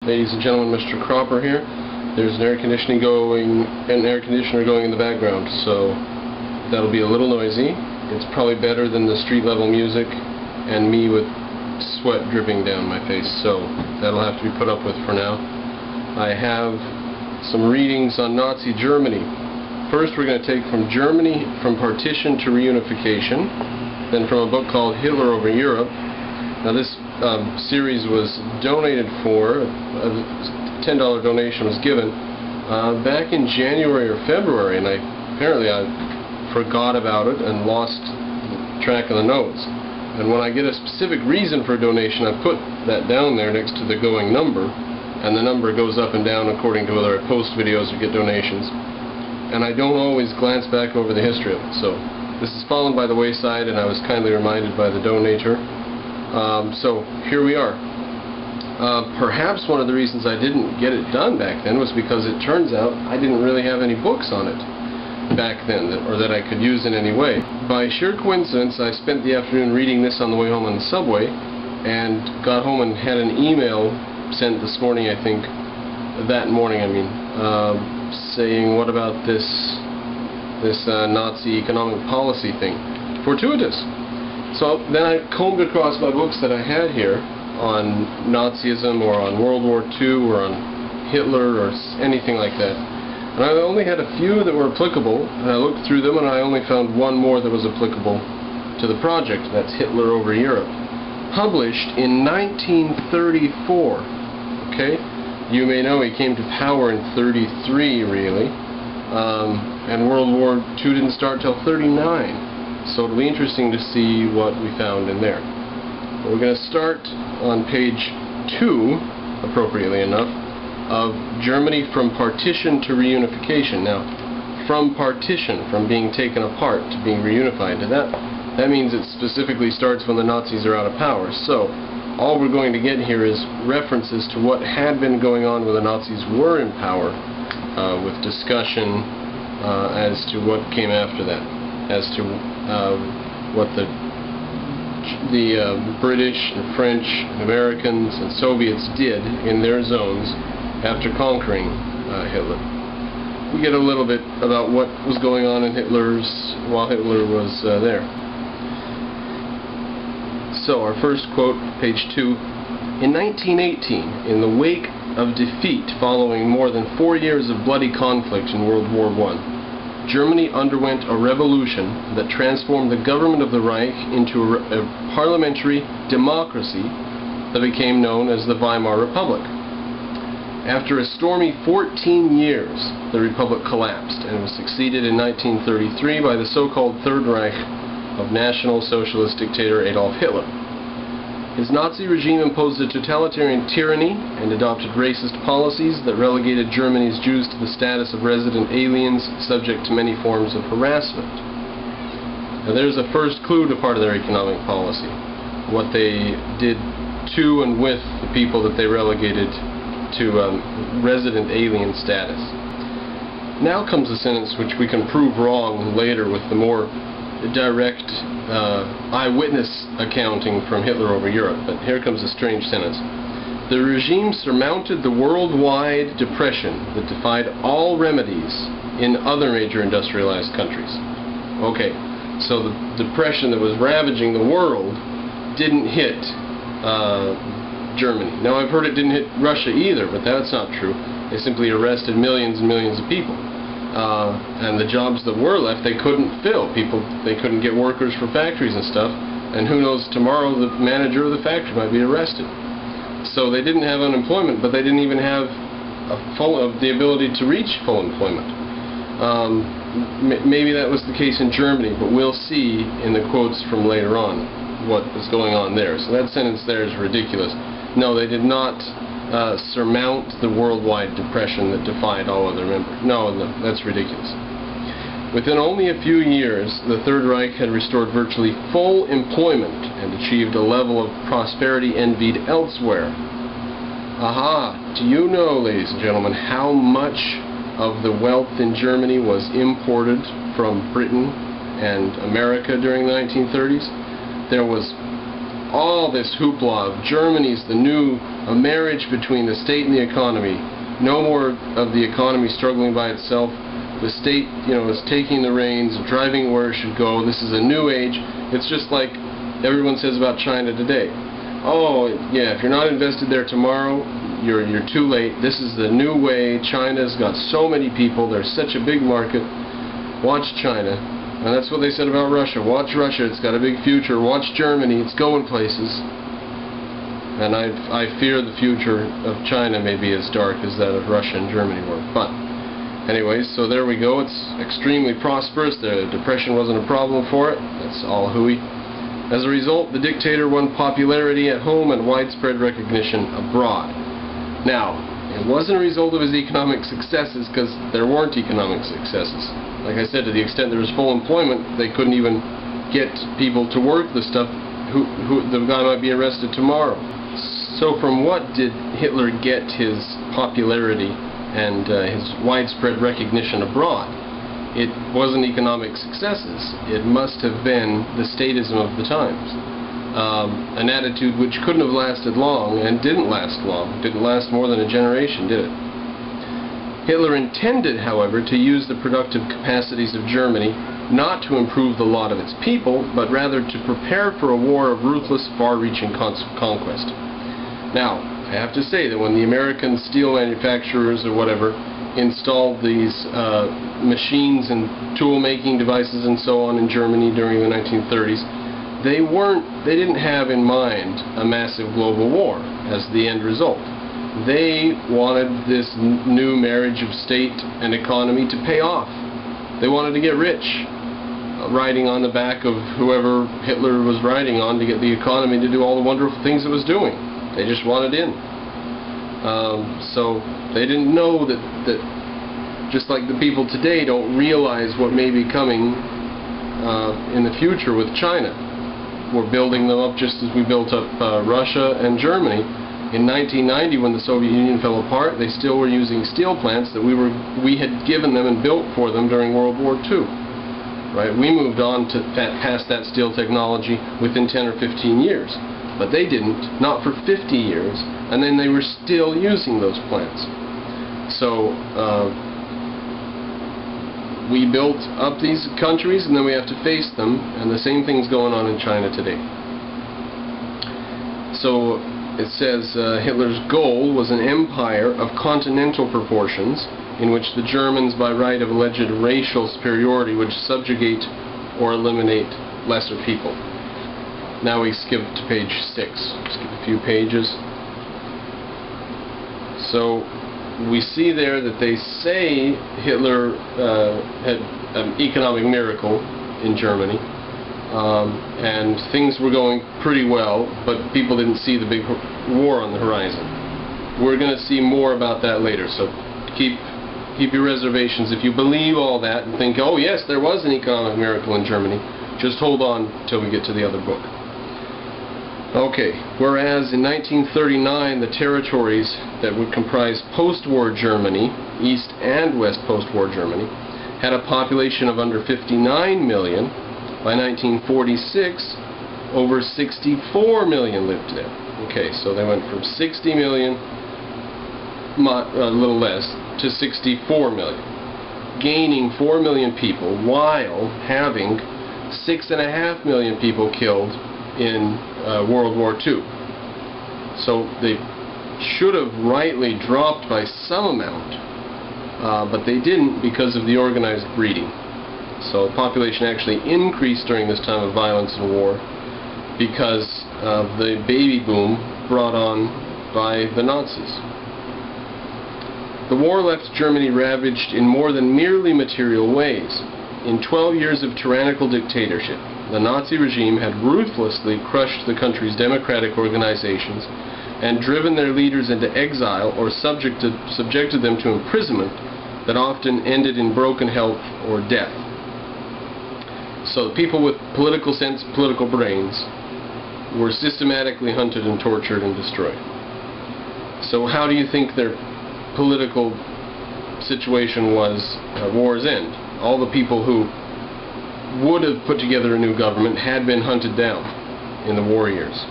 Ladies and gentlemen, Mr. Cropper here. There's an air conditioner going in the background, so that'll be a little noisy. It's probably better than the street level music and me with sweat dripping down my face, so that'll have to be put up with for now. I have some readings on Nazi Germany. First we're going to take from Germany from Partition to Reunification, then from a book called Hitler Over Europe. Now this series was donated for, a $10 donation was given back in January or February, and apparently I forgot about it and lost track of the notes. And when I get a specific reason for a donation, I put that down there next to the going number, and the number goes up and down according to whether I post videos or get donations. And I don't always glance back over the history of it, so this has fallen by the wayside, and I was kindly reminded by the donator. So here we are. Perhaps one of the reasons I didn't get it done back then was because it turns out I didn't really have any books on it back then, or that I could use in any way. By sheer coincidence, I spent the afternoon reading this on the way home on the subway, and got home and had an email sent this morning, I think, that morning, saying, what about this Nazi economic policy thing? Fortuitous. So then I combed across my books that I had here on Nazism or on World War II or on Hitler or anything like that. And I only had a few that were applicable, and I looked through them and I only found one more that was applicable to the project. That's Hitler Over Europe. Published in 1934. Okay? You may know he came to power in 33, really. And World War II didn't start till 39. So it'll be interesting to see what we found in there. But we're going to start on page 2, appropriately enough, of Germany from Partition to Reunification. Now, from partition, from being taken apart to being reunified, that means it specifically starts when the Nazis are out of power. So all we're going to get here is references to what had been going on when the Nazis were in power, with discussion as to what came after that, as to what the British and French and Americans and Soviets did in their zones after conquering Hitler. We get a little bit about what was going on in while Hitler was there. So our first quote, page 2. In 1918, in the wake of defeat following more than 4 years of bloody conflict in World War I, Germany underwent a revolution that transformed the government of the Reich into a parliamentary democracy that became known as the Weimar Republic. After a stormy 14 years, the Republic collapsed and was succeeded in 1933 by the so-called Third Reich of National Socialist dictator Adolf Hitler. His Nazi regime imposed a totalitarian tyranny and adopted racist policies that relegated Germany's Jews to the status of resident aliens subject to many forms of harassment. Now there's a first clue to part of their economic policy, what they did to and with the people that they relegated to resident alien status. Now comes a sentence which we can prove wrong later with the more direct eyewitness accounting from Hitler Over Europe, but here comes a strange sentence. The regime surmounted the worldwide depression that defied all remedies in other major industrialized countries. Okay, so the depression that was ravaging the world didn't hit Germany. Now I've heard it didn't hit Russia either, but that's not true. They simply arrested millions and millions of people. And the jobs that were left they couldn't fill. They couldn't get workers for factories and stuff, and who knows, tomorrow the manager of the factory might be arrested. So they didn't have unemployment, but they didn't even have the ability to reach full employment. Maybe that was the case in Germany, but we'll see in the quotes from later on what was going on there. So that sentence there is ridiculous. No, they did not surmount the worldwide depression that defied all other members. No, that's ridiculous. Within only a few years, the Third Reich had restored virtually full employment and achieved a level of prosperity envied elsewhere. Aha! Do you know, ladies and gentlemen, how much of the wealth in Germany was imported from Britain and America during the 1930s? There was all this hoopla of Germany's the new a marriage between the state and the economy. No more of the economy struggling by itself. The state, is taking the reins, driving where it should go. This is a new age. It's just like everyone says about China today. Oh, yeah, if you're not invested there tomorrow, you're too late. This is the new way. China's got so many people. There's such a big market. Watch China. And that's what they said about Russia. Watch Russia. It's got a big future. Watch Germany. It's going places. And I fear the future of China may be as dark as that of Russia and Germany were. But anyways, so there we go. It's extremely prosperous. The depression wasn't a problem for it. That's all hooey. As a result, the dictator won popularity at home and widespread recognition abroad. Now, it wasn't a result of his economic successes, because there weren't economic successes. Like I said, to the extent there was full employment, they couldn't even get people to work the stuff. The guy might be arrested tomorrow. So from what did Hitler get his popularity and his widespread recognition abroad? It wasn't economic successes. It must have been the statism of the times. An attitude which couldn't have lasted long, and didn't last long. Didn't last more than a generation, did it? Hitler intended, however, to use the productive capacities of Germany not to improve the lot of its people, but rather to prepare for a war of ruthless, far-reaching conquest. Now, I have to say that when the American steel manufacturers or whatever installed these machines and tool-making devices and so on in Germany during the 1930s, they didn't have in mind a massive global war as the end result. They wanted this new marriage of state and economy to pay off. They wanted to get rich, riding on the back of whoever Hitler was riding on to get the economy to do all the wonderful things it was doing. They just wanted in. So they didn't know that just like the people today don't realize what may be coming in the future with China. We're building them up just as we built up Russia and Germany. In 1990, when the Soviet Union fell apart, they still were using steel plants that we had given them and built for them during World War II. Right? We moved on to past that steel technology within 10 or 15 years. But they didn't, not for 50 years, and then they were still using those plants. So we built up these countries, and then we have to face them, and the same thing's going on in China today. So it says Hitler's goal was an empire of continental proportions, in which the Germans, by right of alleged racial superiority, would subjugate or eliminate lesser people. Now we skip to page 6. Skip a few pages. So we see there that they say Hitler had an economic miracle in Germany, and things were going pretty well, but people didn't see the big war on the horizon. We're going to see more about that later, so keep your reservations. If you believe all that and think, oh yes, there was an economic miracle in Germany, just hold on till we get to the other book. Okay, whereas in 1939 the territories that would comprise post-war Germany, East and West post-war Germany, had a population of under 59 million, by 1946 over 64 million lived there. Okay, so they went from 60 million, a little less, to 64 million, gaining 4 million people while having 6.5 million people killed in World War II. So they should have rightly dropped by some amount, but they didn't because of the organized breeding. So the population actually increased during this time of violence and war because of the baby boom brought on by the Nazis. The war left Germany ravaged in more than merely material ways. In 12 years of tyrannical dictatorship, the Nazi regime had ruthlessly crushed the country's democratic organizations and driven their leaders into exile or subjected them to imprisonment that often ended in broken health or death. So the people with political sense, political brains, were systematically hunted and tortured and destroyed. So how do you think their political situation was at war's end? All the people who would have put together a new government had been hunted down in the war years.